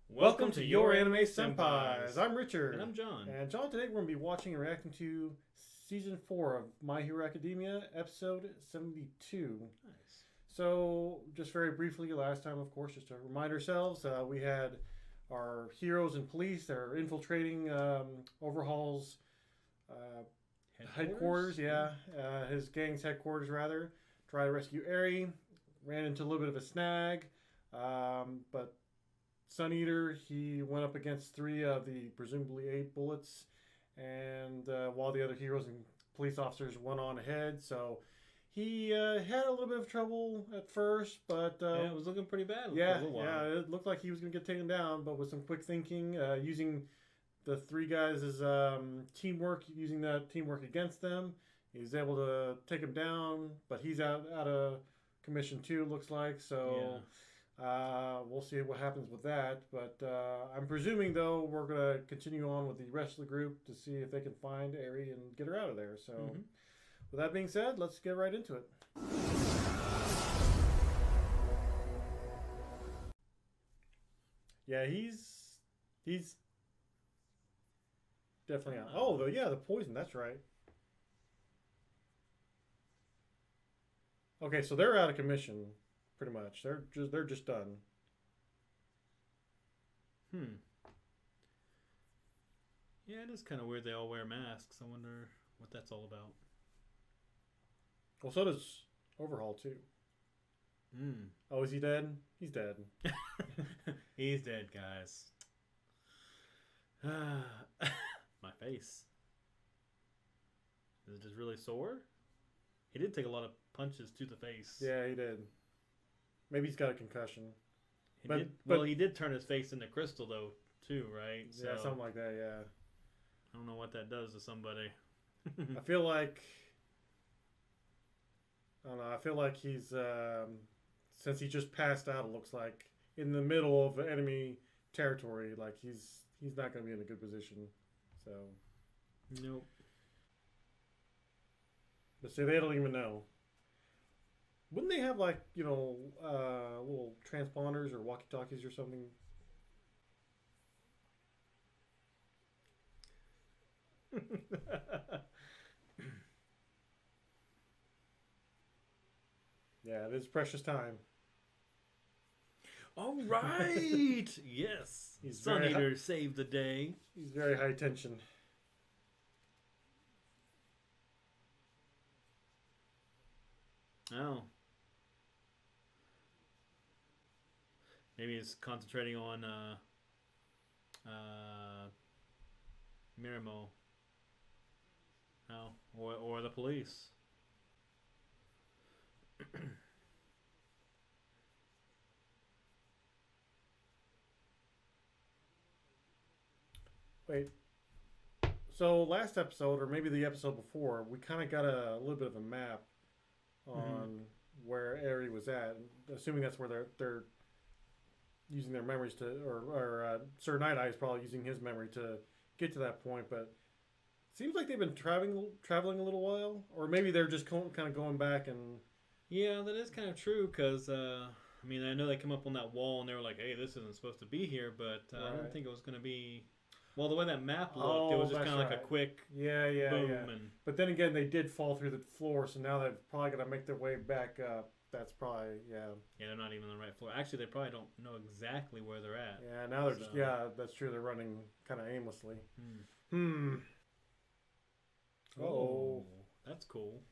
Welcome to Your Anime Senpais. I'm Richard. And I'm John. And John, today we're going to be watching and reacting to Season 4 of My Hero Academia, Episode 72. Nice. So, just very briefly, last time, of course, just to remind ourselves, we had our heroes and police that are infiltrating Overhaul's headquarters. His gang's headquarters, rather. Try to rescue Eri. Ran into a little bit of a snag, but Sun Eater, he went up against 3 of the presumably 8 bullets, and while the other heroes and police officers went on ahead, so he had a little bit of trouble at first, but it was looking pretty bad. It looked like he was going to get taken down, but with some quick thinking, using the 3 guys as teamwork, using that teamwork against them, he was able to take him down, but he's out of commission too, looks like, so. Yeah. We'll see what happens with that, but I'm presuming, though, we're going to continue on with the rest of the group to see if they can find Eri and get her out of there. So, with that being said, let's get right into it. Yeah, he's definitely out. Oh, the poison, that's right. Okay, so they're out of commission. Pretty much, they're just done. Yeah, it is kind of weird. They all wear masks. I wonder what that's all about. Well, so does Overhaul too. Oh, is he dead? He's dead. He's dead, guys. My face. Is it just really sore? He did take a lot of punches to the face. Yeah, he did. Maybe he's got a concussion. He did turn his face into crystal, though, too, right? Yeah, so, something like that, yeah. I don't know what that does to somebody. I feel like... I don't know. I feel like he's... since he just passed out, it looks like, in the middle of enemy territory, like, he's not going to be in a good position. So... Nope. But see, they don't even know. Wouldn't they have, like, little transponders or walkie-talkies or something? Yeah, it is precious time. All right! Yes! Sun Eater saved the day. He's very high tension. Oh. Maybe he's concentrating on Miramo. Oh, or the police. Wait. So last episode, or maybe the episode before, we kind of got a little bit of a map on where Eri was at. Assuming that's where they're using their memories to, or Sir Night Eye is probably using his memory to get to that point, but it seems like they've been traveling a little while, or maybe they're just kind of going back and... Yeah, that is kind of true, because, I mean, I know they come up on that wall and they were like, hey, this isn't supposed to be here, but I didn't think it was going to be... Well, the way that map looked, it was just kind of like a quick boom. And... But then again, they did fall through the floor, so now they've probably got to make their way back up. That's probably, Yeah, they're not even on the right floor. Actually, they probably don't know exactly where they're at. Yeah, now they're just, that's true. They're running kind of aimlessly. Oh, that's cool.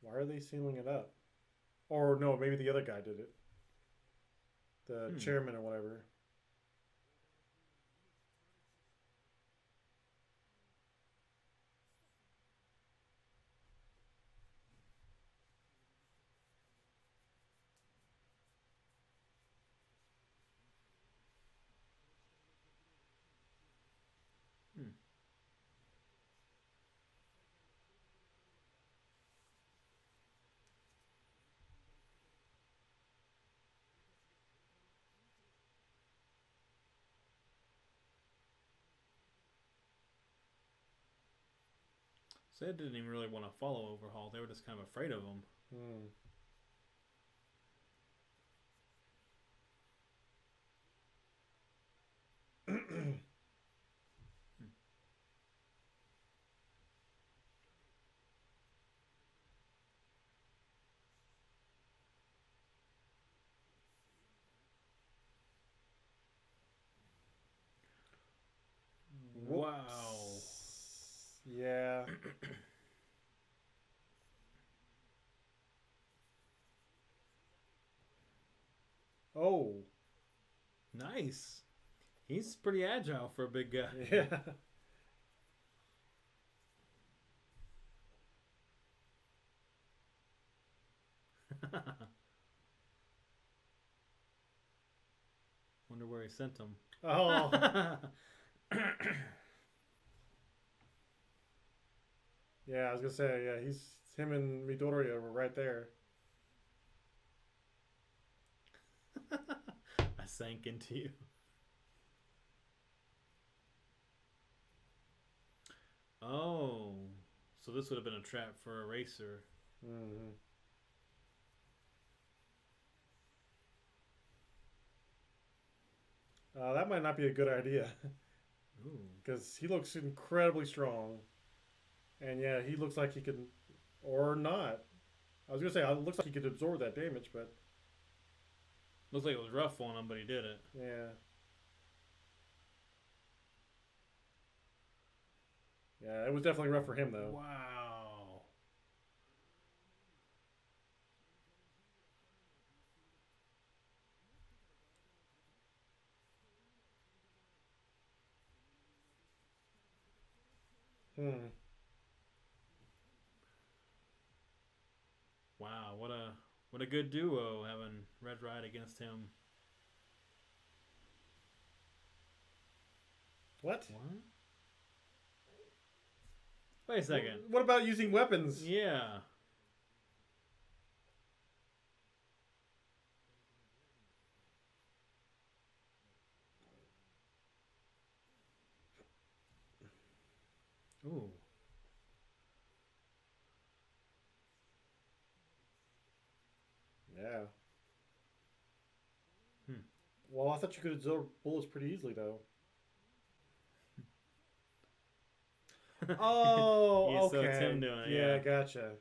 Why are they sealing it up? Or no, maybe the other guy did it. The chairman or whatever. So they didn't even really want to follow Overhaul. They were just kind of afraid of him. Wow. Yeah. Oh. Nice. He's pretty agile for a big guy. Yeah. Wonder where he sent him. Oh. Yeah, I was gonna say, yeah, him and Midoriya were right there. I sank into you. Oh, so this would have been a trap for a racer. Mm-hmm. That might not be a good idea because he looks incredibly strong, and yeah, he looks like he could, or not. I was gonna say it looks like he could absorb that damage, but looks like it was rough on him, but he did it. Yeah. Yeah, it was definitely rough for him though. Wow. Hmm. Wow, what a good duo having Red Riot against him. What? Wait a second. What about using weapons? Yeah. Ooh. Yeah. Hmm. Well, I thought you could absorb bullets pretty easily though. Oh, Yeah, okay. so it's him doing it. Yeah, gotcha.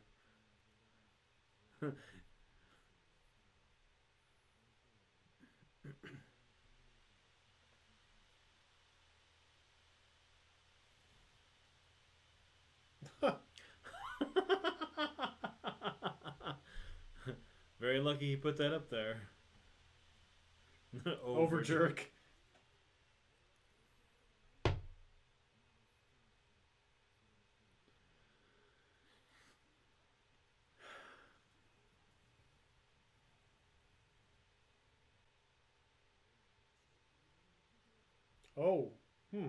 Very lucky he put that up there. Over jerk. Oh. Hmm.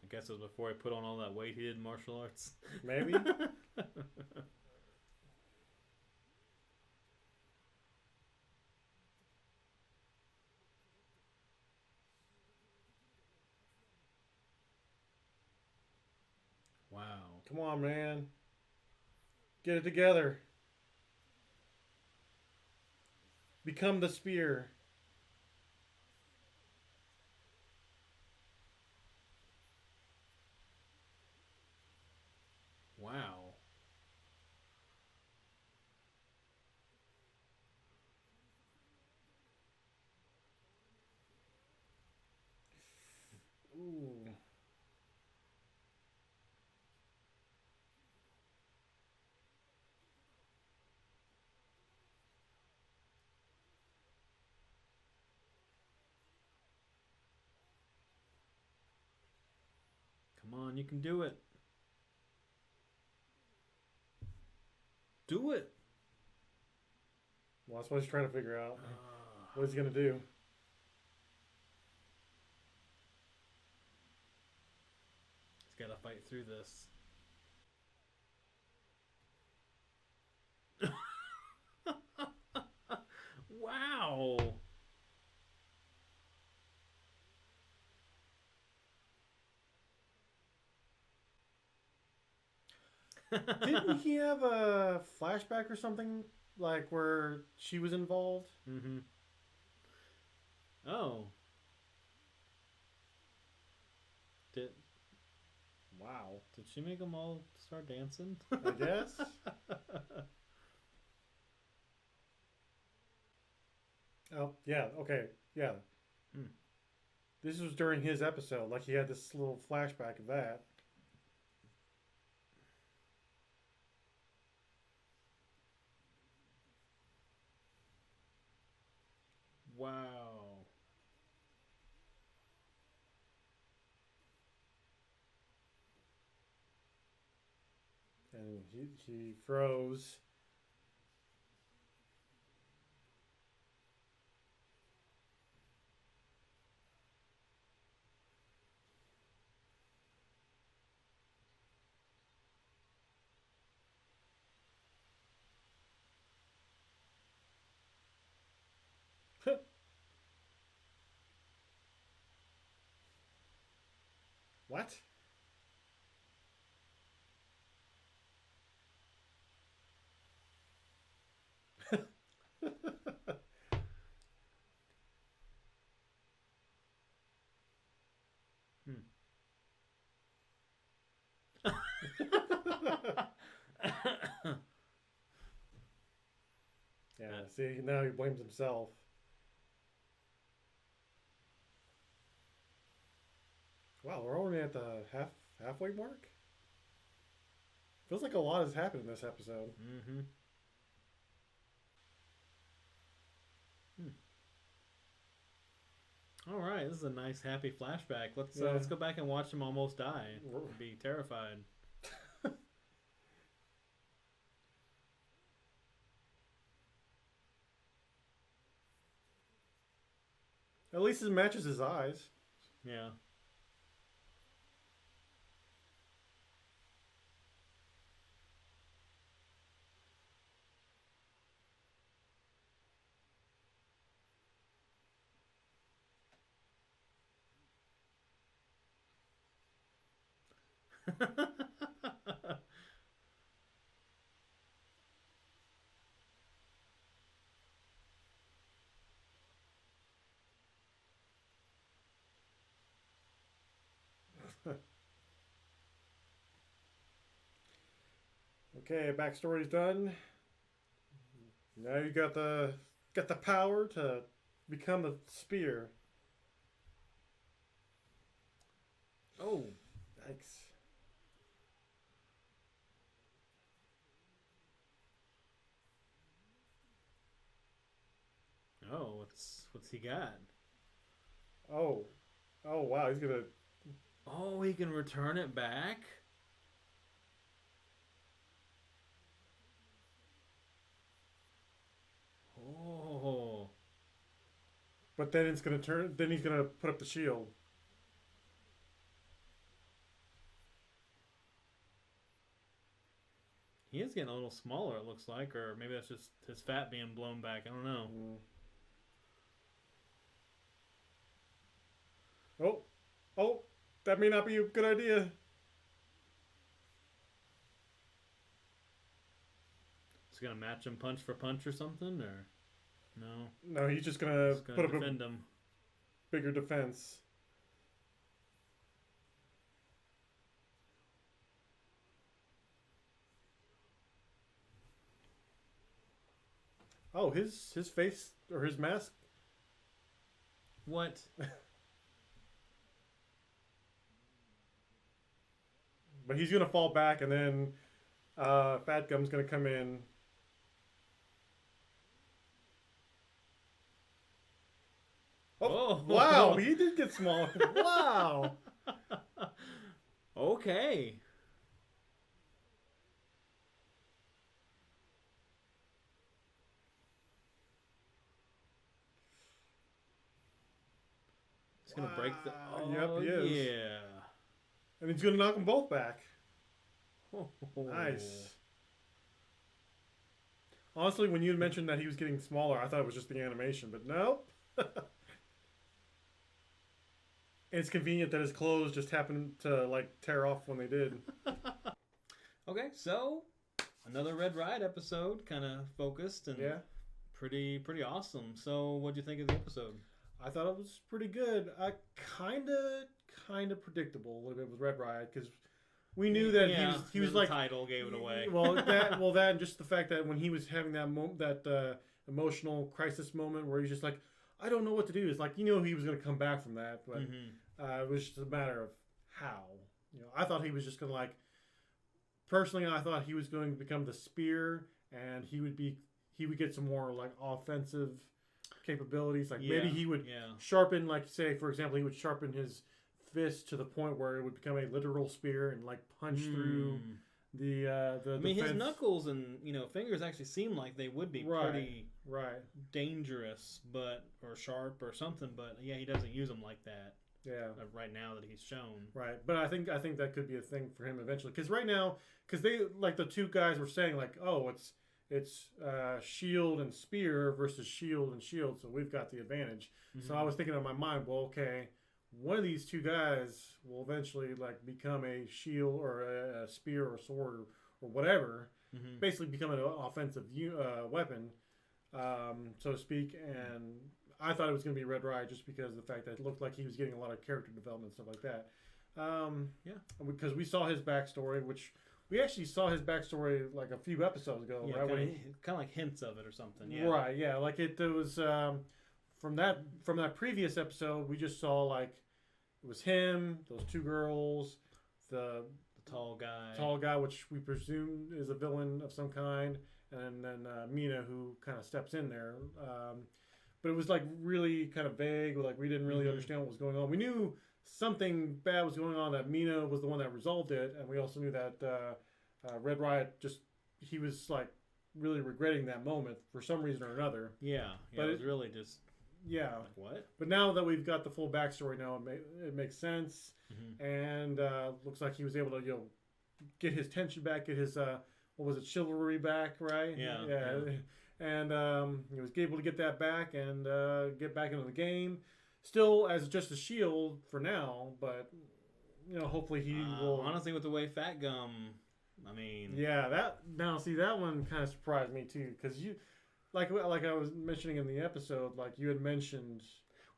I guess it was before he put on all that weight he did in martial arts. Maybe. Wow. Come on, man. Get it together. Become the spear. Wow. Ooh. Come on, you can do it. Do it. Well, that's what he's trying to figure out. What he's gonna do. He's got to fight through this. Wow. Didn't he have a flashback or something like where she was involved? Mm-hmm. Oh. Did Wow. Did she make them all start dancing? I guess. Oh, yeah. Okay. Yeah. Hmm. This was during his episode. Like he had this little flashback of that. Wow. And he froze. What? Hmm. Yeah, see, now he blames himself. Wow, we're only at the halfway mark? Feels like a lot has happened in this episode. Mm-hmm. Hmm. All right, this is a nice, happy flashback. Let's go back and watch him almost die. Be terrified. At least it matches his eyes. Yeah. Okay, backstory's done. Now you got the power to become the spear. Oh. Yikes. Oh, what's he got? Oh. Oh wow, he's gonna. Oh, he can return it back? Oh. But then it's gonna turn. Then he's gonna put up the shield. He is getting a little smaller, it looks like, or maybe that's just his fat being blown back. I don't know. Mm. Oh, oh, that may not be a good idea. Is he gonna match him punch for punch or something, or no? No, he's just gonna put up defend him. Bigger defense. Oh, his face or his mask. What? But he's gonna fall back, and then Fat Gum's gonna come in. Oh, wow! He did get smaller. Wow. Okay. He's gonna break the. Oh, yep, he is. Yeah. And he's gonna knock them both back. Oh. Nice. Honestly, when you mentioned that he was getting smaller, I thought it was just the animation, but no. It's convenient that his clothes just happened to like tear off when they did. Okay, so another Red Riot episode, kind of focused and pretty awesome. So, what'd you think of the episode? I thought it was pretty good. Kind of predictable a little bit with Red Riot because we knew that he was like the title gave it away. that and just the fact that when he was having that emotional crisis moment where he's just like, I don't know what to do. It's like he was going to come back from that, but it was just a matter of how. I thought he was just going to personally, I thought he was going to become the spear, and he would get some more like offensive capabilities. Like maybe he would sharpen, like say for example, he would sharpen his fist to the point where it would become a literal spear and like punch through the. I mean, his knuckles and fingers actually seem like they would be pretty dangerous, or sharp or something. But yeah, he doesn't use them like that. Yeah. Right now that he's shown. Right, but I think that could be a thing for him eventually. Because right now, they like the two guys were saying like, oh, it's shield and spear versus shield and shield, so we've got the advantage. So I was thinking in my mind, well, okay, one of these two guys will eventually like become a shield or a spear or sword or whatever, basically become an offensive weapon, so to speak. And I thought it was going to be Red Riot just because of the fact that it looked like he was getting a lot of character development and stuff like that. Because we saw his backstory, which we actually saw his backstory like a few episodes ago, right? Kind of like hints of it or something. Yeah. Right. Yeah. Like it was from that previous episode, we just saw like it was him, those two girls, the tall guy, which we presume is a villain of some kind, and then Mina, who kind of steps in there. But it was like really kind of vague. Like we didn't really understand what was going on. We knew something bad was going on. That Mina was the one that resolved it, and we also knew that Red Riot he was like really regretting that moment for some reason or another. Yeah, but it was really just like, what? But now that we've got the full backstory, now it makes sense, and looks like he was able to get his tension back, get his what was it, chivalry back, right? Yeah. And he was able to get that back and get back into the game. Still as just a shield for now, but hopefully he will. Honestly, with the way Fat Gum, I mean. Yeah, that one kind of surprised me too, because you, like I was mentioning in the episode, like you had mentioned.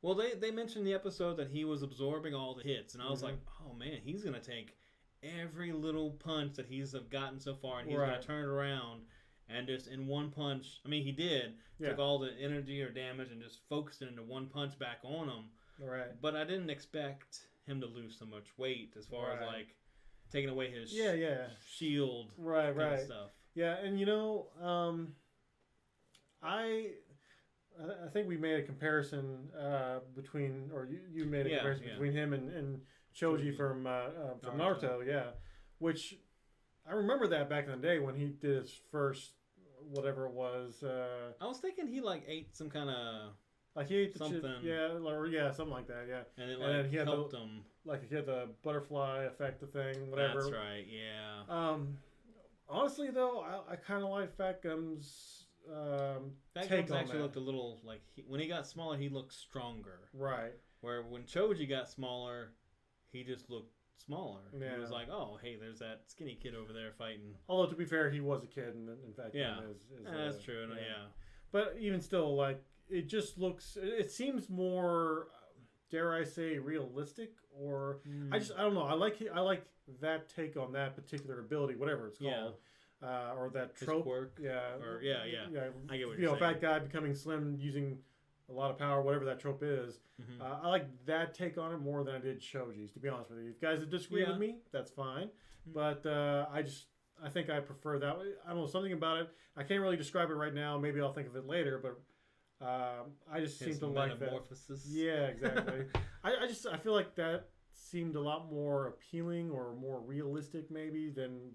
Well, they mentioned in the episode that he was absorbing all the hits, and I was like, oh man, he's gonna take every little punch that he's gotten so far, and he's gonna turn it around. And just in one punch, I mean, he did. Took all the energy or damage and just focused it into one punch back on him. Right. But I didn't expect him to lose so much weight as far as like taking away his shield kind of stuff. Yeah, and I think we made a comparison between, or you made a comparison between him and Choji from Naruto, which I remember that back in the day when he did his first whatever it was. I was thinking he like ate some kind of like he ate something, something like that, and it he helped him. Like he had the butterfly effect, the thing, whatever. That's right, yeah. Honestly though, I kind of like Fat Gum's Fat Gum's actually looked a little like when he got smaller, he looked stronger. Right. Where when Choji got smaller, he just looked smaller. Yeah. He was like, oh, hey, there's that skinny kid over there fighting. Although, to be fair, he was a kid, and in fact, that's true. But even still, like, it just looks, it seems more, dare I say, realistic, or I don't know. I like that take on that particular ability, whatever it's called, or that trope. His quirk. Yeah. Or I get what you're saying. Fat guy becoming slim using a lot of power, whatever that trope is. I like that take on it more than I did Choji's, to be honest with you. If guys that disagree with me, that's fine. But I think I prefer that. I don't know, something about it. I can't really describe it right now. Maybe I'll think of it later, but I just seem to like that. Yeah, exactly. I feel like that seemed a lot more appealing or more realistic maybe than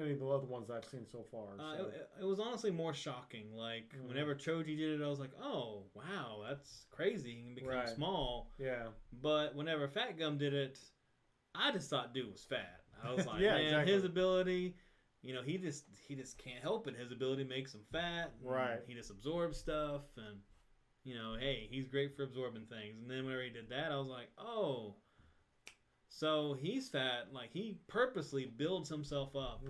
any of the other ones I've seen so far. So. It was honestly more shocking. Like whenever Choji did it, I was like, oh wow, that's crazy. He can become small. Yeah. But whenever Fat Gum did it, I just thought dude was fat. I was like, man, his ability, he just can't help it. His ability makes him fat. Right. He just absorbs stuff, and hey, he's great for absorbing things. And then whenever he did that, I was like, oh. So he's fat. Like, he purposely builds himself up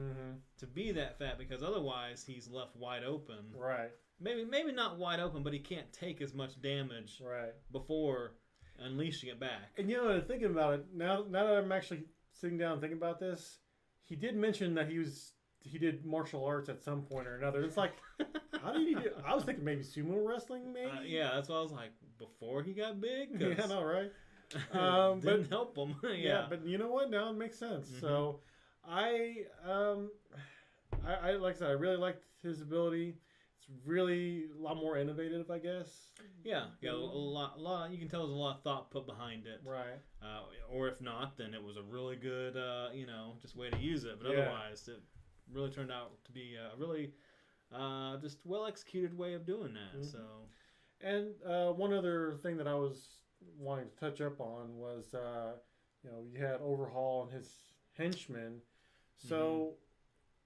to be that fat because otherwise he's left wide open. Right. Maybe not wide open, but he can't take as much damage before unleashing it back. And thinking about it now that I'm actually sitting down and thinking about this, he did mention that he did martial arts at some point or another. It's like, how did he do? I was thinking maybe sumo wrestling, maybe. Yeah, that's why I was like, before he got big. Yeah, no, right. Didn't help him. Yeah, but you know what? Now it makes sense. So, I like I said, I really liked his ability. It's really a lot more innovative, I guess. Yeah, a lot. You can tell there's a lot of thought put behind it. Right. Or if not, then it was a really good, just way to use it. But otherwise, it really turned out to be a really just well executed way of doing that. So, and one other thing that I was wanting to touch up on was, you had Overhaul and his henchmen. So,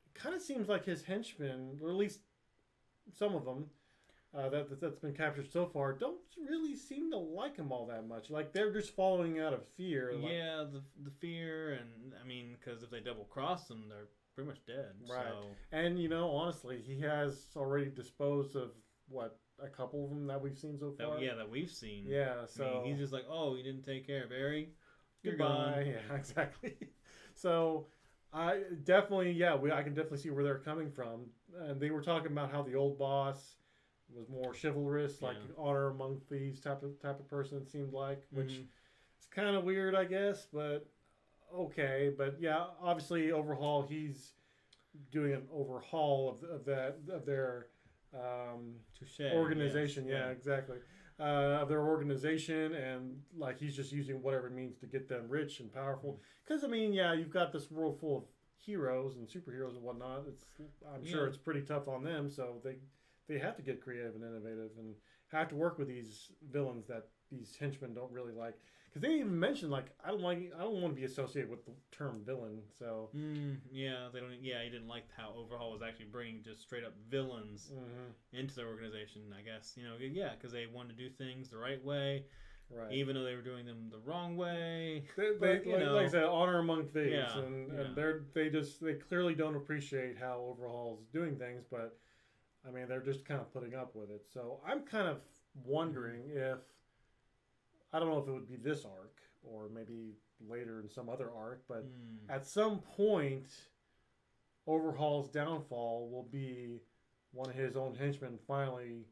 it kind of seems like his henchmen, or at least some of them that's been captured so far, don't really seem to like him all that much. Like, they're just following out of fear. Yeah, the fear, and I mean, because if they double cross them, they're pretty much dead. Right. So. And honestly, he has already disposed of a couple of them that we've seen so far. That we've seen. Yeah. So I mean, he's just like, oh, you didn't take care of Barry. You're goodbye. Gone. Yeah, exactly. So. I can definitely see where they're coming from. And they were talking about how the old boss was more chivalrous, like honor among thieves type of person. It seemed like, which is kind of weird, I guess, but okay. But yeah, obviously Overhaul, he's doing an overhaul of their organization. Yes. Yeah, exactly. Of their organization, and like he's just using whatever means to get them rich and powerful. Because I mean, you've got this world full of heroes and superheroes and whatnot. I'm sure it's pretty tough on them, so they have to get creative and innovative and have to work with these villains that these henchmen don't really like. Because they even mentioned I don't want to be associated with the term villain. So they don't. Yeah, he didn't like how Overhaul was actually bringing just straight up villains into their organization. I guess because they wanted to do things the right way, right? Even though they were doing them the wrong way. Like I said, honor among thieves, and they clearly don't appreciate how Overhaul's doing things, but I mean they're just kind of putting up with it. So I'm kind of wondering if. I don't know if it would be this arc or maybe later in some other arc, but at some point, Overhaul's downfall will be one of his own henchmen finally,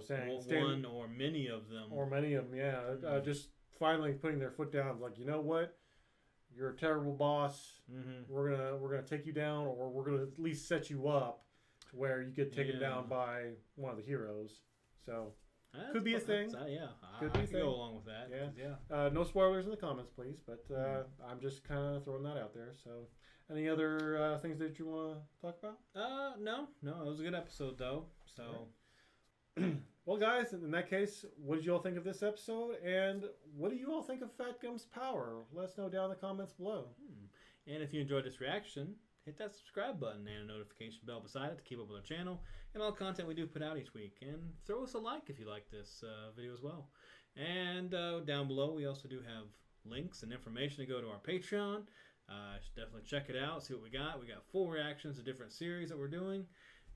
saying... one or many of them. Or many of them, yeah. Just finally putting their foot down, like, you know what? You're a terrible boss. We're gonna take you down, or we're gonna at least set you up to where you get taken down by one of the heroes. So... Could be a thing. I could go along with that. Yeah. No spoilers in the comments, please. But I'm just kind of throwing that out there. So, any other things that you want to talk about? No. It was a good episode, though. So, well, guys, in that case, what did you all think of this episode? And what do you all think of Fat Gum's power? Let us know down in the comments below. And if you enjoyed this reaction, hit that subscribe button and a notification bell beside it to keep up with our channel and all content we do put out each week. And throw us a like if you like this video as well. And down below, we also do have links and information to go to our Patreon. Should definitely check it out, see what we got. We got full reactions to different series that we're doing.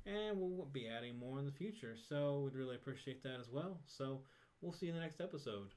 And we'll be adding more in the future. So we'd really appreciate that as well. So we'll see you in the next episode.